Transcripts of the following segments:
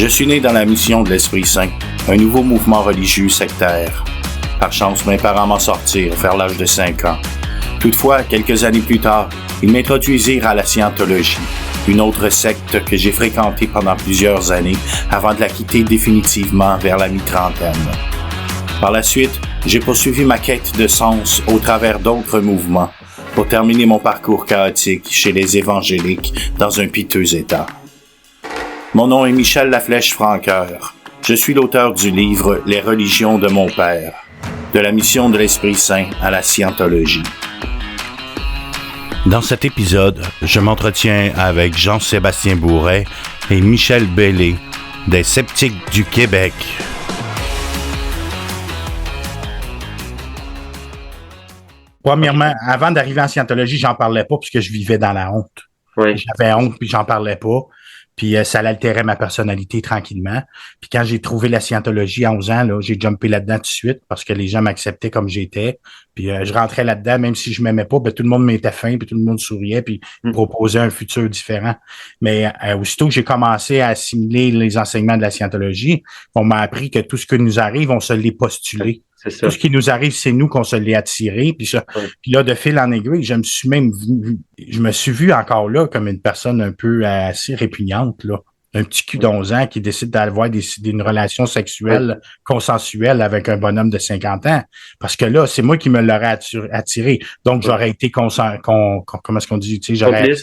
suis né dans la mission de l'Esprit Saint, un nouveau mouvement religieux sectaire. Par chance, mes parents m'en sortirent vers l'âge de 5 ans. Toutefois, quelques années plus tard, ils m'introduisirent à la scientologie, une autre secte que j'ai fréquentée pendant plusieurs années avant de la quitter définitivement vers la mi-trentaine. Par la suite, j'ai poursuivi ma quête de sens au travers d'autres mouvements pour terminer mon parcours chaotique chez les évangéliques dans un piteux état. Mon nom est Michel Laflèche-Francoeur. Je suis l'auteur du livre « Les religions de mon père », de la mission de l'Esprit Saint à la scientologie. Dans cet épisode, je m'entretiens avec Jean-Sébastien Bourret et Michel Bellé, des Sceptiques du Québec. Premièrement, avant d'arriver en scientologie, j'en parlais pas puisque je vivais dans la honte. Oui. J'avais honte puis j'en parlais pas. Puis ça altérait ma personnalité tranquillement. Puis quand j'ai trouvé la scientologie à 11 ans, là, j'ai jumpé là-dedans tout de suite parce que les gens m'acceptaient comme j'étais. Puis je rentrais là-dedans, même si je m'aimais pas, ben, tout le monde m'était fin, puis tout le monde souriait, puis proposait un futur différent. Mais aussitôt que j'ai commencé à assimiler les enseignements de la scientologie, on m'a appris que tout ce qui nous arrive, on se l'est postulé. C'est ça. Tout ce qui nous arrive, c'est nous qu'on se l'est attiré. Puis là, de fil en aiguille, je me suis vu encore là comme une personne un peu assez répugnante, là. Un petit cul d'11 ans qui décide d'avoir une relation sexuelle consensuelle avec un bonhomme de 50 ans. Parce que là, c'est moi qui me l'aurais attiré. Donc, j'aurais été comment est-ce qu'on dit? Tu sais, j'aurais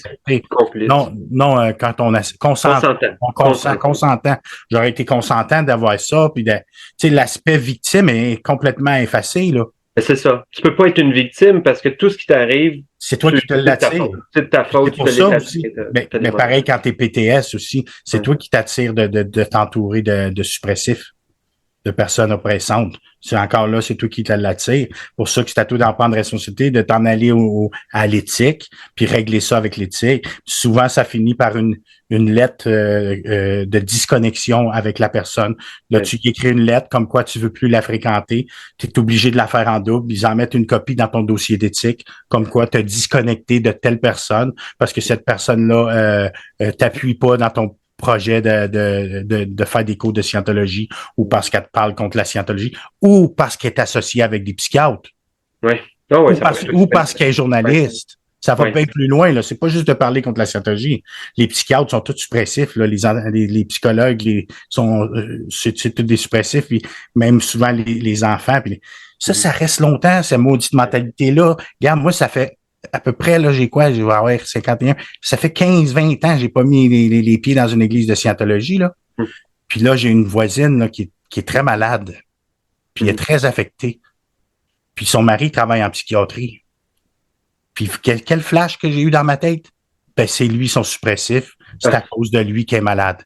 Complice. Non, quand on a consentant. J'aurais été consentant d'avoir ça. Puis, tu sais, l'aspect victime est complètement effacé, là. C'est ça. Tu peux pas être une victime parce que tout ce qui t'arrive, c'est toi qui te l'attires. C'est de ta faute. C'est pour ça aussi. Mais pareil, quand t'es PTS aussi, c'est toi qui t'attires de t'entourer de suppressifs, de personnes oppressantes. C'est encore là, c'est toi qui te l'attires. Pour ça que c'est à toi d'en prendre responsabilité, de t'en aller à l'éthique, puis régler ça avec l'éthique. Souvent, ça finit par une lettre de disconnexion avec la personne. Là, tu écris une lettre comme quoi tu veux plus la fréquenter. Tu es obligé de la faire en double. Ils en mettent une copie dans ton dossier d'éthique, comme quoi tu as disconnecté de telle personne parce que cette personne-là t'appuie pas dans ton projet de faire des cours de scientologie ou parce qu'elle te parle contre la scientologie ou parce qu'elle est associée avec des psychiatres. Oui. Oh, oui, ou parce qu'elle est journaliste. Ça va bien plus loin, là. C'est pas juste de parler contre la scientologie. Les psychiatres sont tous suppressifs, là. Les psychologues, c'est tous des suppressifs, puis même souvent les enfants. Puis ça reste longtemps, cette maudite mentalité-là. Regarde, moi, ça fait à peu près, là, j'ai quoi? Je vais avoir 51. Ça fait 15-20 ans que j'ai pas mis les pieds dans une église de scientologie, là. Puis là, j'ai une voisine, là, qui est très malade. Puis elle est très affectée. Puis son mari travaille en psychiatrie. Puis quel flash que j'ai eu dans ma tête? Ben, c'est lui, son suppressif. C'est à cause de lui qu'il est malade.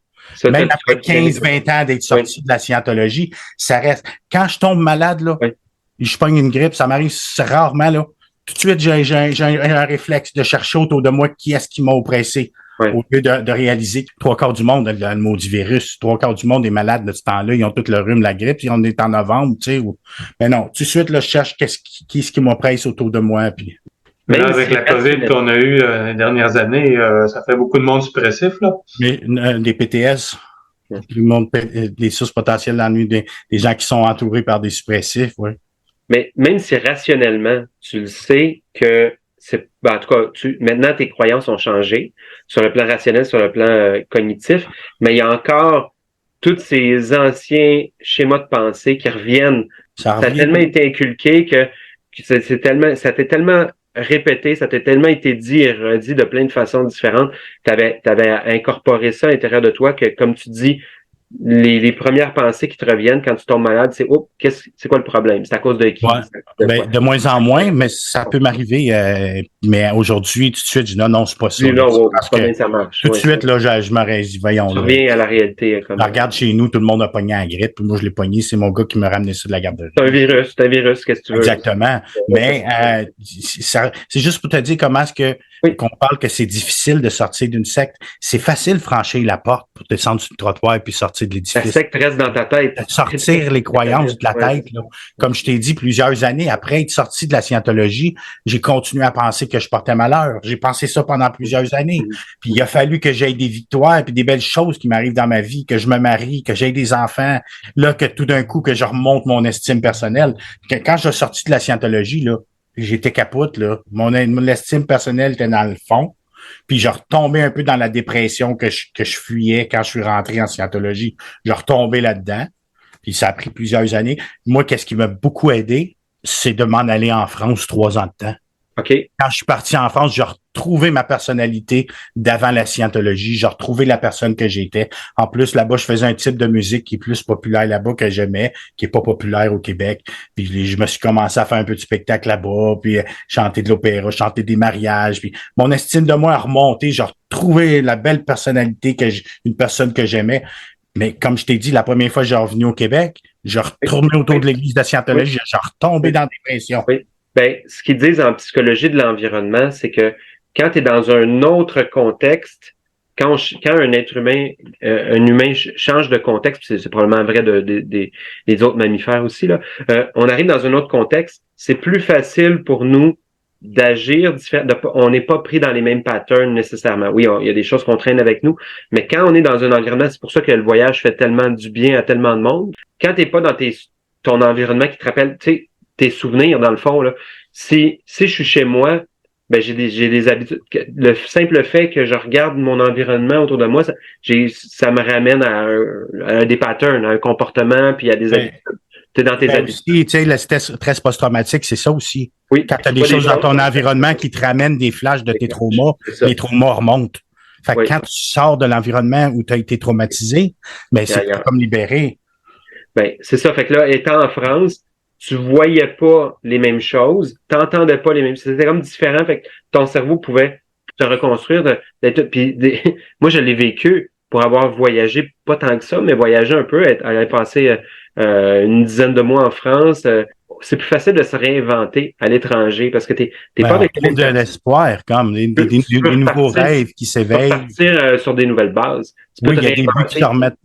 Même après 15-20 ans d'être sorti de la scientologie, ça reste. Quand je tombe malade, là, je pogne une grippe, ça m'arrive rarement, là. Tout de suite, j'ai un réflexe de chercher autour de moi qui est-ce qui m'a oppressé. Au lieu de réaliser que 3/4 du monde a le maudit virus. 3/4 du monde est malade de ce temps-là. Ils ont tout le rhume, la grippe. Puis on est en novembre, tu sais. Mais non, tout de suite, là, je cherche qui est-ce qui m'oppresse autour de moi. Puis... Mais là, avec la COVID qu'on a eue les dernières années, ça fait beaucoup de monde suppressif, là. Mais des PTS, les sources potentielles d'ennui, des gens qui sont entourés par des suppressifs, oui. Mais même si rationnellement, tu le sais que en tout cas, maintenant tes croyances ont changé sur le plan rationnel, sur le plan cognitif, mais il y a encore tous ces anciens schémas de pensée qui reviennent. Ça a tellement été inculqué que ça t'est tellement répété, ça t'a tellement été dit et redit de plein de façons différentes. T'avais incorporé ça à l'intérieur de toi que, comme tu dis, les premières pensées qui te reviennent quand tu tombes malade, c'est c'est quoi le problème? C'est à cause de qui? Ouais. De moins en moins, mais ça peut m'arriver. Mais aujourd'hui, tout de suite, je dis non, c'est pas ça. Parce que ça marche. Tout de suite, là, je m'aurais dit, voyons. Tu reviens à la réalité. Regarde, chez nous, tout le monde a pogné la grippe, puis moi, je l'ai pogné, c'est mon gars qui m'a ramené ça de la garderie. C'est un virus, qu'est-ce que tu veux? Exactement. Mais c'est juste pour te dire comment est-ce que qu'on parle que c'est difficile de sortir d'une secte. C'est facile de franchir la porte pour descendre sur le trottoir puis sortir sortir de La l'édifice. secte reste dans ta tête. Sortir les croyances de la tête. Là. Comme je t'ai dit, plusieurs années après être sorti de la scientologie, j'ai continué à penser que je portais malheur. J'ai pensé ça pendant plusieurs années. Puis il a fallu que j'aie des victoires puis des belles choses qui m'arrivent dans ma vie, que je me marie, que j'aie des enfants, là, que tout d'un coup, que je remonte mon estime personnelle. Quand je suis sorti de la scientologie, là, j'étais capote, là. Mon estime personnelle était dans le fond. Puis je retombais un peu dans la dépression que je fuyais quand je suis rentré en scientologie. Je retombais là-dedans. Puis ça a pris plusieurs années. Moi, qu'est-ce qui m'a beaucoup aidé, c'est de m'en aller en France 3 ans de temps. OK. Quand je suis parti en France, j'ai retrouvé ma personnalité d'avant la scientologie. J'ai retrouvé la personne que j'étais. En plus, là-bas, je faisais un type de musique qui est plus populaire là-bas que j'aimais, qui est pas populaire au Québec. Puis je me suis commencé à faire un peu de spectacle là-bas, puis chanter de l'opéra, chanter des mariages. Puis mon estime de moi a remonté. J'ai retrouvé la belle personnalité une personne que j'aimais. Mais comme je t'ai dit, la première fois que j'ai revenu au Québec, j'ai retourné autour de l'église de Scientologie, j'ai retombé dans la dépression. Oui. Ben, ce qu'ils disent en psychologie de l'environnement, c'est que quand tu es dans un autre contexte, quand un être humain, un humain change de contexte, c'est probablement vrai des autres mammifères aussi, là, on arrive dans un autre contexte, c'est plus facile pour nous d'agir différemment. On n'est pas pris dans les mêmes patterns nécessairement. Oui, il y a des choses qu'on traîne avec nous, mais quand on est dans un environnement, c'est pour ça que le voyage fait tellement du bien à tellement de monde. Quand t'es pas dans ton environnement qui te rappelle, tu sais, tes souvenirs, dans le fond, là. Si je suis chez moi, ben, j'ai des habitudes. Le simple fait que je regarde mon environnement autour de moi, ça me ramène à des patterns, à un comportement, puis à des habitudes. T'es dans tes habitudes. Aussi, tu sais, le stress post-traumatique, c'est ça aussi. Oui. Quand tu as des choses dans ton environnement qui te ramènent des flashs de tes traumas, les traumas remontent. Fait que quand tu sors de l'environnement où tu as été traumatisé, ben, c'est comme libéré. Ben, c'est ça. Fait que là, étant en France, tu voyais pas les mêmes choses, t'entendais pas les mêmes choses. C'était comme différent. Fait que ton cerveau pouvait te reconstruire. Moi, je l'ai vécu pour avoir voyagé, pas tant que ça, mais voyagé un peu, aller passer une dizaine de mois en France. C'est plus facile de se réinventer à l'étranger parce que t'es pas avec de l'espoir, comme des nouveaux rêves qui s'éveillent. Partir sur des nouvelles bases. Oui, il y a des buts qui te remettent.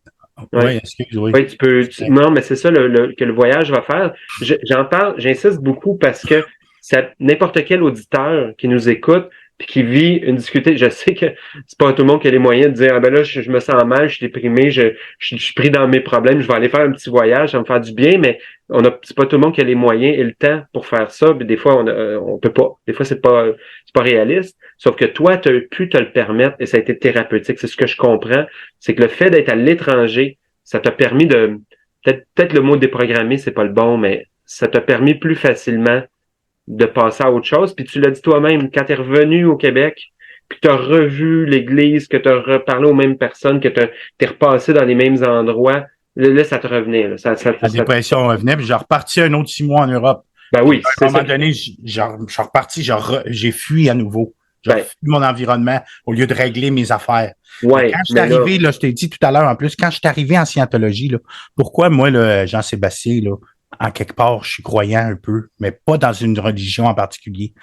Oui, excuse-moi. Oui, tu peux. Non, mais c'est ça que le voyage va faire. J'en parle, j'insiste beaucoup parce que n'importe quel auditeur qui nous écoute puis qui vit une difficulté, je sais que c'est pas tout le monde qui a les moyens de dire ah ben là je me sens mal, je suis déprimé, je suis pris dans mes problèmes, je vais aller faire un petit voyage, ça va me faire du bien, mais c'est pas tout le monde qui a les moyens et le temps pour faire ça. Puis des fois on peut pas. Des fois c'est pas réaliste. Sauf que toi tu as pu te le permettre et ça a été thérapeutique. C'est ce que je comprends, c'est que le fait d'être à l'étranger, ça t'a permis de peut-être le mot déprogrammer c'est pas le bon, mais ça t'a permis plus facilement de passer à autre chose. Puis tu l'as dit toi-même, quand tu es revenu au Québec, puis tu as revu l'église, que tu as reparlé aux mêmes personnes, que tu es repassé dans les mêmes endroits, là ça te revenait. Là. La dépression revenait, puis j'ai reparti un autre 6 mois en Europe. Ben oui. À un moment donné, je suis reparti, j'ai fui à nouveau. J'ai fui mon environnement au lieu de régler mes affaires. Ouais, quand je suis arrivé, là, je t'ai dit tout à l'heure en plus, quand je suis arrivé en scientologie, là, pourquoi moi, là, Jean-Sébastien, là, en quelque part, je suis croyant un peu, mais pas dans une religion en particulier.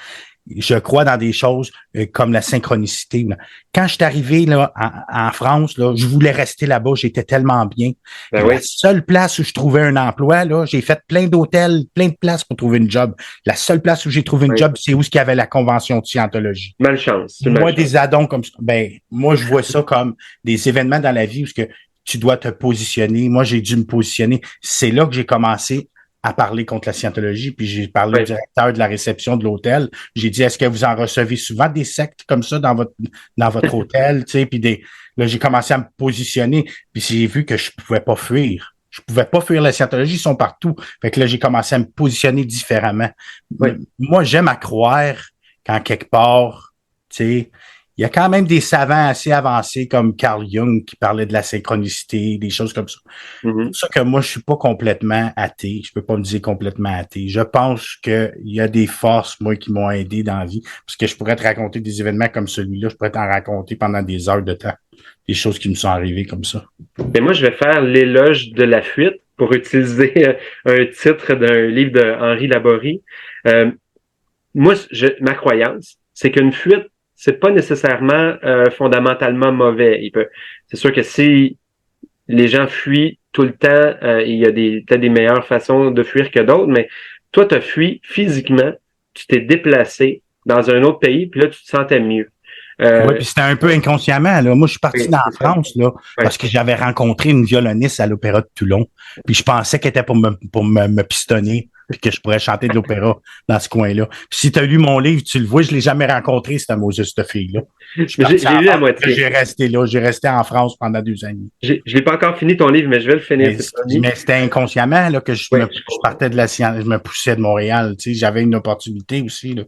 Je crois dans des choses comme la synchronicité. Là. Quand je suis arrivé là, en France, là, je voulais rester là-bas, j'étais tellement bien. Ben La seule place où je trouvais un emploi, là, j'ai fait plein d'hôtels, plein de places pour trouver une job. La seule place où j'ai trouvé une job, c'est où il y avait la convention de scientologie. Malchance. Moi, des addons comme ça, moi, je vois ça comme des événements dans la vie où tu dois te positionner. Moi, j'ai dû me positionner. C'est là que j'ai commencé à parler contre la scientologie, puis j'ai parlé au directeur de la réception de l'hôtel. J'ai dit, est-ce que vous en recevez souvent des sectes comme ça dans votre hôtel, tu sais, puis là, j'ai commencé à me positionner, puis j'ai vu que je pouvais pas fuir. Je pouvais pas fuir la scientologie, ils sont partout. Fait que là, j'ai commencé à me positionner différemment. Moi, j'aime à croire qu'en quelque part, tu sais, il y a quand même des savants assez avancés comme Carl Jung qui parlait de la synchronicité, des choses comme ça. C'est pour ça que moi, je suis pas complètement athée. Je peux pas me dire complètement athée. Je pense qu'il y a des forces, moi, qui m'ont aidé dans la vie. Parce que je pourrais te raconter des événements comme celui-là. Je pourrais t'en raconter pendant des heures de temps. Des choses qui me sont arrivées comme ça. Mais moi, je vais faire l'éloge de la fuite pour utiliser un titre d'un livre de Henri Laborie. Moi, ma croyance, c'est qu'une fuite, c'est pas nécessairement fondamentalement mauvais. C'est sûr que si les gens fuient tout le temps. Il y a peut-être des meilleures façons de fuir que d'autres, mais toi, tu as fui physiquement, tu t'es déplacé dans un autre pays, puis là, tu te sentais mieux. Oui, puis c'était un peu inconsciemment. Là. Moi, je suis parti dans la France là, Ouais. parce que j'avais rencontré une violoniste à l'Opéra de Toulon. Puis je pensais qu'elle était pour me pistonner, puis que je pourrais chanter de l'opéra dans ce coin-là. Puis si tu as lu mon livre, tu le vois, je l'ai jamais rencontré, cette Moses, cette fille-là. J'ai lu la moitié. J'ai resté là. J'ai resté en France pendant 2 années. Je l'ai pas encore fini ton livre, mais je vais le finir. Mais c'était inconsciemment là, que je partais de la science, je me poussais de Montréal. Tu sais, j'avais une opportunité aussi. Là.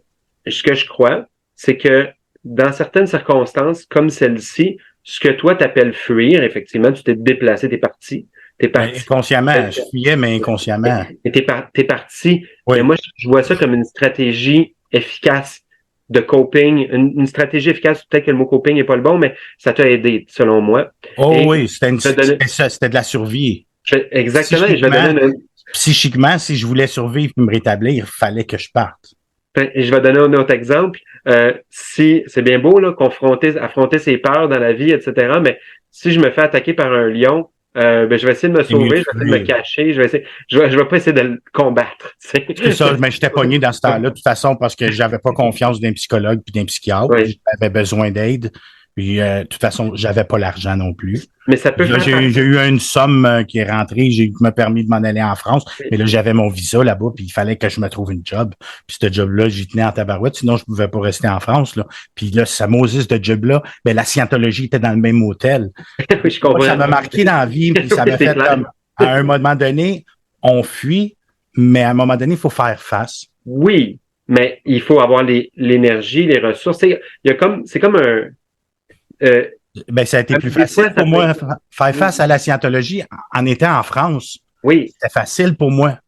Ce que je crois, c'est que dans certaines circonstances, comme celle-ci, ce que toi t'appelles fuir, effectivement, tu t'es déplacé, t'es parti. Inconsciemment, je fuyais, mais inconsciemment. Et t'es parti. Oui. Mais moi, je vois ça comme une stratégie efficace de coping, une stratégie efficace, peut-être que le mot coping n'est pas le bon, mais ça t'a aidé, selon moi. Oui, c'était de la survie. Exactement. Je vais donner psychiquement, si je voulais survivre et me rétablir, il fallait que je parte. Je vais donner un autre exemple. Si c'est bien beau là, affronter ses peurs dans la vie, etc. Mais si je me fais attaquer par un lion, je vais essayer de me sauver, je vais essayer de me cacher, je vais pas essayer de le combattre. C'est ça, mais j'étais pogné dans ce temps-là, de toute façon, parce que j'avais pas confiance d'un psychologue puis d'un psychiatre. Oui. J'avais besoin d'aide. Puis, de toute façon, j'avais pas l'argent non plus. Mais ça peut là, j'ai eu une somme qui est rentrée, m'a permis de m'en aller en France. Mais là, j'avais mon visa là-bas, puis il fallait que je me trouve une job. Puis ce job-là, j'y tenais en tabarouette, sinon je pouvais pas rester en France. Là. Puis là, ça Moses de job-là, la scientologie était dans le même hôtel. Oui, je comprends. Moi, ça m'a marqué dans la vie, puis ça m'a fait comme, à un moment donné, on fuit, mais à un moment donné, il faut faire face. Oui, mais il faut avoir l'énergie, les ressources. C'est comme un... ça a été plus facile pour moi faire face à la scientologie en étant en France. Oui. C'était facile pour moi.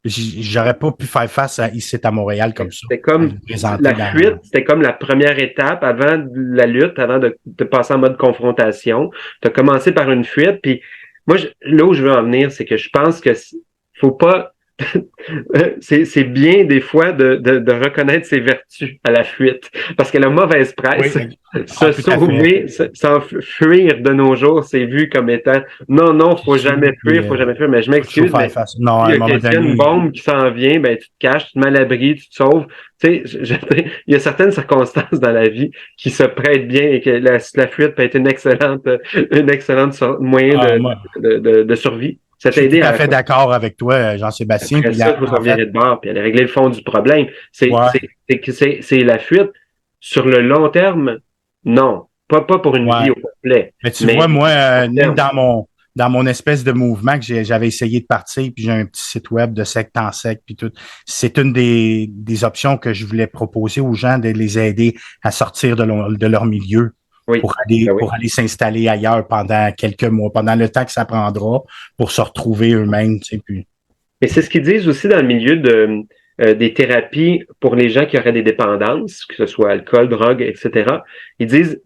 J'aurais pas pu faire face ici à Montréal comme ça. C'était comme la fuite, c'était comme la première étape avant la lutte, avant de passer en mode confrontation. Tu as commencé par une fuite, puis moi, là où je veux en venir, c'est que je pense que faut pas... c'est bien des fois de reconnaître ses vertus à la fuite, parce que la mauvaise presse, se sauver, s'enfuir de nos jours, c'est vu comme étant non, faut jamais fuir, mais je m'excuse, mais non, il y a une bombe qui s'en vient, tu te caches, tu te mets à l'abri, tu te sauves. Tu sais, il y a certaines circonstances dans la vie qui se prêtent bien et que la fuite peut être une excellente moyen de survie. Je suis tout à fait d'accord avec toi, Jean-Sébastien. Après ça, il faut se revirer de bord puis aller régler le fond du problème. C'est la fuite. Sur le long terme, non. Pas pour une vie au complet. Mais tu vois, moi, dans mon espèce de mouvement que j'avais essayé de partir, puis j'ai un petit site web de secte en secte, puis tout. C'est une des options que je voulais proposer aux gens, de les aider à sortir de leur milieu. Oui, pour aller s'installer ailleurs pendant quelques mois, pendant le temps que ça prendra pour se retrouver eux-mêmes. Tu sais, puis. Mais c'est ce qu'ils disent aussi dans le milieu des thérapies pour les gens qui auraient des dépendances, que ce soit alcool, drogue, etc. Ils disent,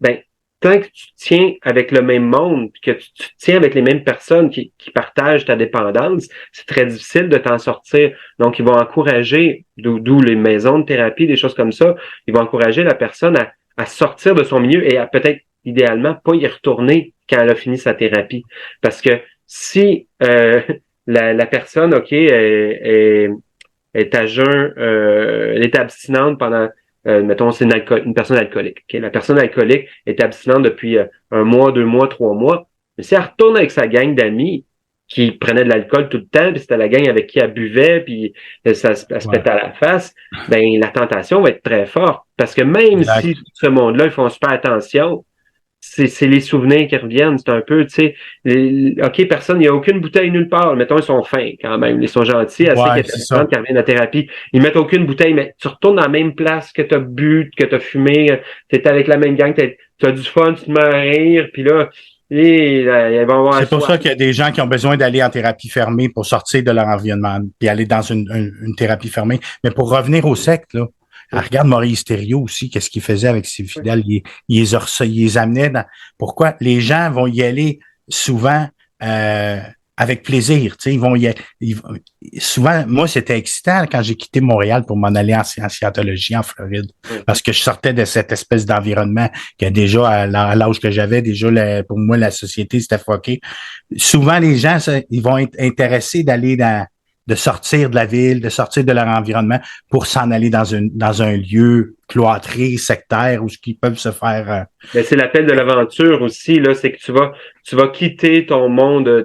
tant que tu tiens avec le même monde, que tu tiens avec les mêmes personnes qui partagent ta dépendance, c'est très difficile de t'en sortir. Donc, ils vont encourager, d'où les maisons de thérapie, des choses comme ça, ils vont encourager la personne à sortir de son milieu et à peut-être, idéalement, pas y retourner quand elle a fini sa thérapie. Parce que si la personne, est à jeun, elle est abstinente pendant, mettons, c'est une personne alcoolique. Okay? La personne alcoolique est abstinente depuis 1 mois, 2 mois, 3 mois. Mais si elle retourne avec sa gang d'amis qui prenaient de l'alcool tout le temps, puis c'était la gang avec qui elle buvait, puis elle se pétait à la face, la tentation va être très forte. Parce que même si tout ce monde-là, ils font super attention, c'est les souvenirs qui reviennent. C'est un peu, tu sais, OK, personne, il n'y a aucune bouteille nulle part. Mettons, ils sont fins quand même. Ils sont gentils, assez qu'il y a personne qui revient à la thérapie. Ils mettent aucune bouteille, mais tu retournes dans la même place que tu as bu, que tu as fumé, tu es avec la même gang, tu as du fun, tu te mets à rire, puis là, c'est pour ça qu'il y a des gens qui ont besoin d'aller en thérapie fermée pour sortir de leur environnement, puis aller dans une thérapie fermée. Mais pour revenir au secte, là, regarde Maurice Thériault aussi, qu'est-ce qu'il faisait avec ses fidèles. Il les amenait dans... Pourquoi? Les gens vont y aller souvent à avec plaisir. Tu sais, souvent, moi, c'était excitant quand j'ai quitté Montréal pour m'en aller en scientologie en Floride, parce que je sortais de cette espèce d'environnement que déjà, à l'âge que j'avais, déjà, pour moi, la société, c'était fucké. Souvent, les gens, ils vont être intéressés de sortir de la ville, de sortir de leur environnement pour s'en aller dans un lieu cloîtré, sectaire, où ce qu'ils peuvent se faire. Mais c'est l'appel de l'aventure aussi, là, c'est que tu vas quitter ton monde,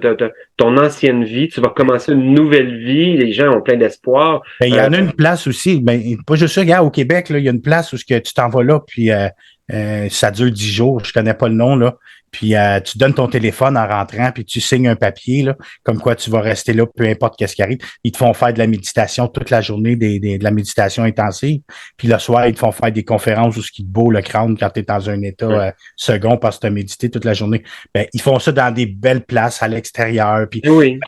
ton ancienne vie, tu vas commencer une nouvelle vie, les gens ont plein d'espoir. Ben, il y en a une place aussi, pas juste ça, regarde, au Québec, là, il y a une place où ce que tu t'en vas là, puis ça dure 10 jours, je connais pas le nom, là. Puis tu donnes ton téléphone en rentrant, puis tu signes un papier, là, comme quoi tu vas rester là, peu importe qu'est-ce qui arrive. Ils te font faire de la méditation toute la journée, de la méditation intensive. Puis le soir, ils te font faire des conférences où ce qui te bourre le crâne quand tu es dans un état second parce que tu as médité toute la journée. Ben, ils font ça dans des belles places à l'extérieur. Puis oui.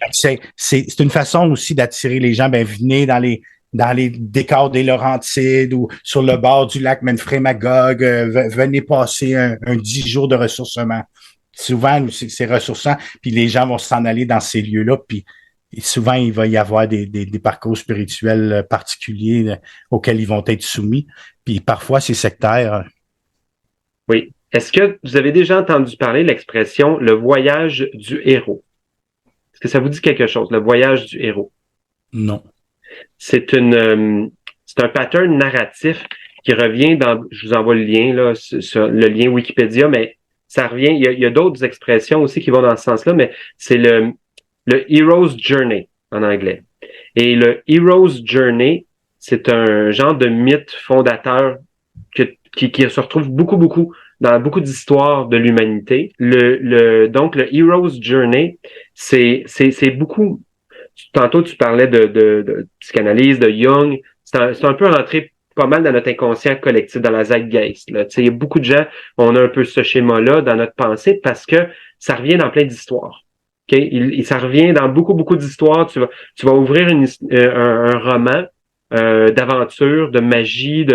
C'est une façon aussi d'attirer les gens. Ben, venez dans les décors des Laurentides ou sur le bord du lac Memphremagog, venez passer un 10 jours de ressourcement. Souvent, c'est ressourçant, puis les gens vont s'en aller dans ces lieux-là, puis souvent, il va y avoir des parcours spirituels particuliers auxquels ils vont être soumis, puis parfois, c'est sectaire. Oui. Est-ce que vous avez déjà entendu parler de l'expression « le voyage du héros ». Est-ce que ça vous dit quelque chose, le voyage du héros? Non. C'est un pattern narratif qui revient je vous envoie le lien, là, sur le lien Wikipédia, mais ça revient, il y a d'autres expressions aussi qui vont dans ce sens-là, mais c'est le Hero's Journey en anglais. Et le Hero's Journey, c'est un genre de mythe fondateur qui se retrouve beaucoup dans beaucoup d'histoires de l'humanité. Donc, le Hero's Journey, c'est beaucoup. Tantôt, tu parlais de psychanalyse, de Jung. C'est un peu rentré pas mal dans notre inconscient collectif, dans la zeitgeist. Là. Il y a beaucoup de gens, on a un peu ce schéma-là dans notre pensée parce que ça revient dans plein d'histoires. Okay? Ça revient dans beaucoup d'histoires. Tu vas ouvrir un roman d'aventure, de magie,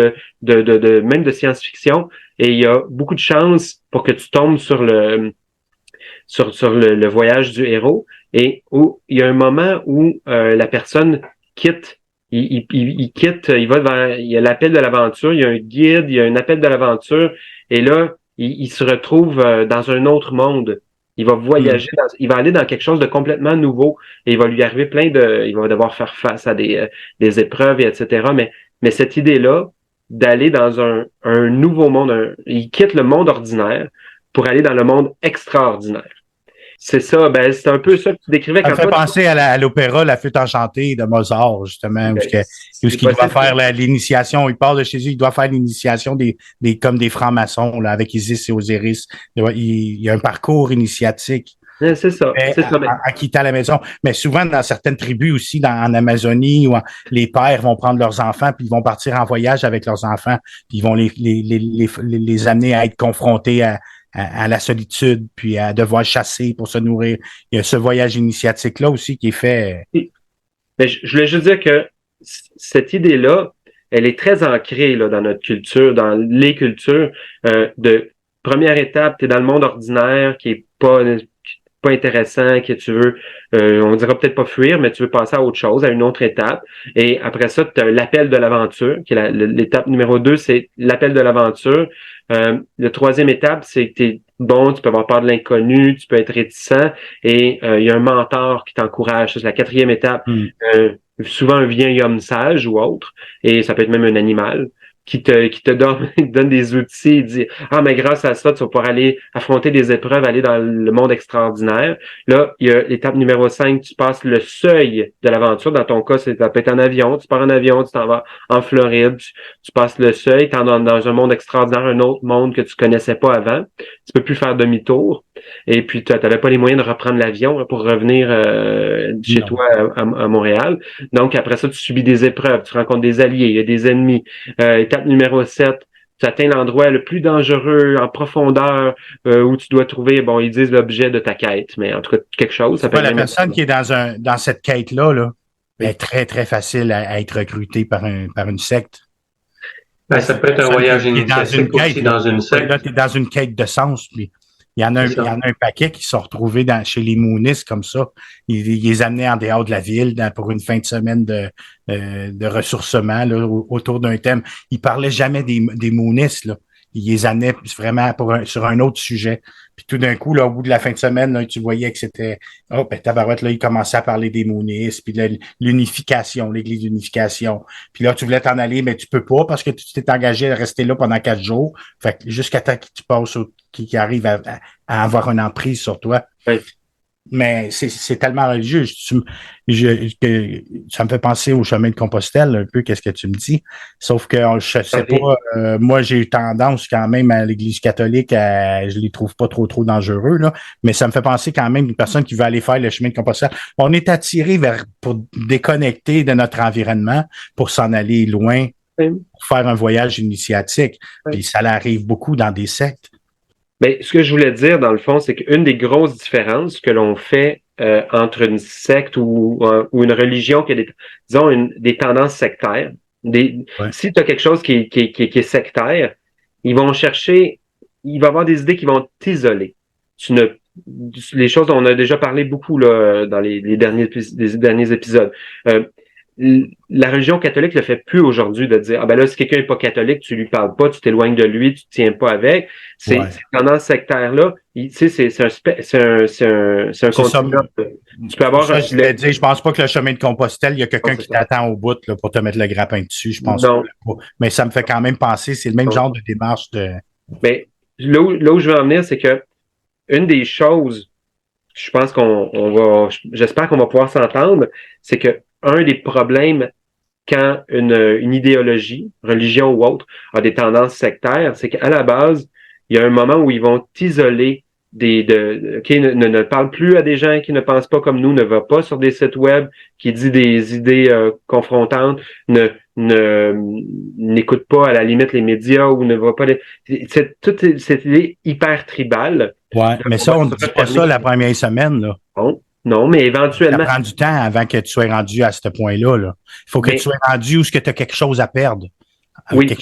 même de science-fiction, et il y a beaucoup de chances pour que tu tombes sur le voyage du héros, et où il y a un moment où la personne quitte, il quitte, il y a l'appel de l'aventure, il y a un guide, il y a un appel de l'aventure, et là, il se retrouve dans un autre monde. Il va voyager, il va aller dans quelque chose de complètement nouveau, et il va lui arriver il va devoir faire face à des épreuves, etc. Mais cette idée-là, d'aller dans un nouveau monde, il quitte le monde ordinaire pour aller dans le monde extraordinaire. C'est ça, c'est un peu ça que tu décrivais. Ça me fait penser à l'opéra La Flûte enchantée de Mozart, justement, où il doit faire l'initiation. Il part de chez lui, il doit faire l'initiation comme des francs-maçons, là, avec Isis et Osiris. Il y a un parcours initiatique. C'est ça. En quittant la maison. Mais souvent, dans certaines tribus aussi, en Amazonie, où les pères vont prendre leurs enfants, puis ils vont partir en voyage avec leurs enfants, puis ils vont les amener à être confrontés à la solitude, puis à devoir chasser pour se nourrir. Il y a ce voyage initiatique-là aussi qui est fait. Mais je voulais juste dire que cette idée-là, elle est très ancrée là, dans notre culture, dans les cultures. De première étape, tu es dans le monde ordinaire qui est pas intéressant, que tu veux, on dira peut-être pas fuir, mais tu veux passer à autre chose, à une autre étape. Et après ça, tu as l'appel de l'aventure, qui est l'étape numéro 2, c'est l'appel de l'aventure. La troisième étape, c'est que tu peux avoir peur de l'inconnu, tu peux être réticent, et il y a un mentor qui t'encourage. C'est la quatrième étape. Souvent un vieil homme sage ou autre, et ça peut être même un animal, qui te donne des outils, il dit « Ah, mais grâce à ça, tu vas pouvoir aller affronter des épreuves, aller dans le monde extraordinaire. » Là, il y a l'étape numéro 5, tu passes le seuil de l'aventure. Dans ton cas, ça peut être en avion, tu pars en avion, tu t'en vas en Floride, tu passes le seuil, tu es dans un monde extraordinaire, un autre monde que tu connaissais pas avant. Tu peux plus faire demi-tour. Et puis, tu n'avais pas les moyens de reprendre l'avion pour revenir chez toi à Montréal. Donc, après ça, tu subis des épreuves, tu rencontres des alliés, il y a des ennemis. Étape numéro 7, tu atteins l'endroit le plus dangereux en profondeur où tu dois trouver, ils disent l'objet de ta quête, mais en tout cas, quelque chose. Ça peut la personne qui est dans cette quête-là, est très, très facile à être recrutée par une secte. Ça peut être un voyage initiatique aussi dans une secte. Là, tu es dans une quête de sens, puis Il y en a un paquet qui sont retrouvés chez les moonistes comme ça. Ils les amenaient en dehors de la ville pour une fin de semaine de ressourcement là, autour d'un thème. Ils parlaient jamais des moonistes, là. Ils les amenaient vraiment sur un autre sujet. Puis tout d'un coup, là, au bout de la fin de semaine, là, tu voyais que c'était tabarouette, là, ils commençaient à parler des moonistes, puis l'unification, l'Église d'unification. Puis là, tu voulais t'en aller, mais tu peux pas parce que tu t'es engagé à rester là pendant 4 jours. Fait que jusqu'à temps que tu passes qui arrive à avoir une emprise sur toi. Oui. Mais c'est tellement religieux. Que ça me fait penser au chemin de Compostelle, un peu, qu'est-ce que tu me dis. Sauf que je sais pas, moi, j'ai eu tendance quand même à l'Église catholique, je les trouve pas trop dangereux, là. Mais ça me fait penser quand même une personne qui veut aller faire le chemin de Compostelle. On est attiré pour déconnecter de notre environnement, pour s'en aller loin, pour faire un voyage initiatique. Puis ça arrive beaucoup dans des sectes. Ben, ce que je voulais dire, dans le fond, c'est qu'une des grosses différences que l'on fait entre une secte ou une religion qui a des tendances sectaires, si tu as quelque chose qui est sectaire, ils vont chercher, il va y avoir des idées qui vont t'isoler. Les choses dont on a déjà parlé beaucoup là, dans les derniers épisodes. La religion catholique le fait plus aujourd'hui de dire ben là si quelqu'un est pas catholique tu lui parles pas, tu t'éloignes de lui, tu te tiens pas avec. Ces tendances sectaires là, tu sais c'est un continuum. Tu peux avoir je pense pas que le chemin de Compostelle, il y a quelqu'un qui t'attend au bout là, pour te mettre le grappin dessus, je pense pas. Mais ça me fait quand même penser, c'est le même genre de démarche de. Mais là où je veux en venir, c'est que une des choses, je pense j'espère qu'on va pouvoir s'entendre, c'est que un des problèmes quand une idéologie, religion ou autre, a des tendances sectaires, c'est qu'à la base, il y a un moment où ils vont t'isoler ne parle plus à des gens qui ne pensent pas comme nous, ne va pas sur des sites web, qui dit des idées confrontantes, n'écoute pas à la limite les médias ou ne va pas toute cette idée hyper tribale. Ouais, mais ça, on ne dit pas ça la première semaine, là. Bon. Non, mais éventuellement. Ça prend du temps avant que tu sois rendu à ce point-là. Là. Il faut que tu sois rendu où tu as quelque chose à perdre. Oui. Quelque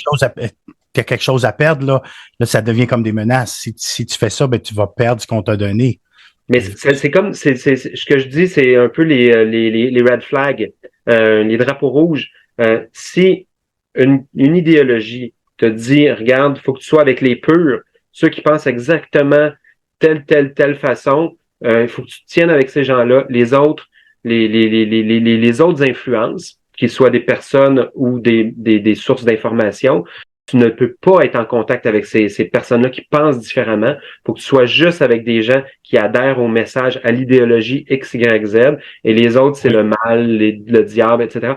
chose à perdre, là, ça devient comme des menaces. Si tu fais ça, ben, tu vas perdre ce qu'on t'a donné. Mais c'est comme, ce que je dis, c'est un peu les red flags, les drapeaux rouges. Si une idéologie te dit, regarde, il faut que tu sois avec les purs, ceux qui pensent exactement telle façon, il faut que tu te tiennes avec ces gens-là. Les autres, les autres influences, qu'ils soient des personnes ou des sources d'information, tu ne peux pas être en contact avec ces personnes-là qui pensent différemment. Il faut que tu sois juste avec des gens qui adhèrent au message, à l'idéologie X, Y, Z. Et les autres, c'est le mal, le diable, etc.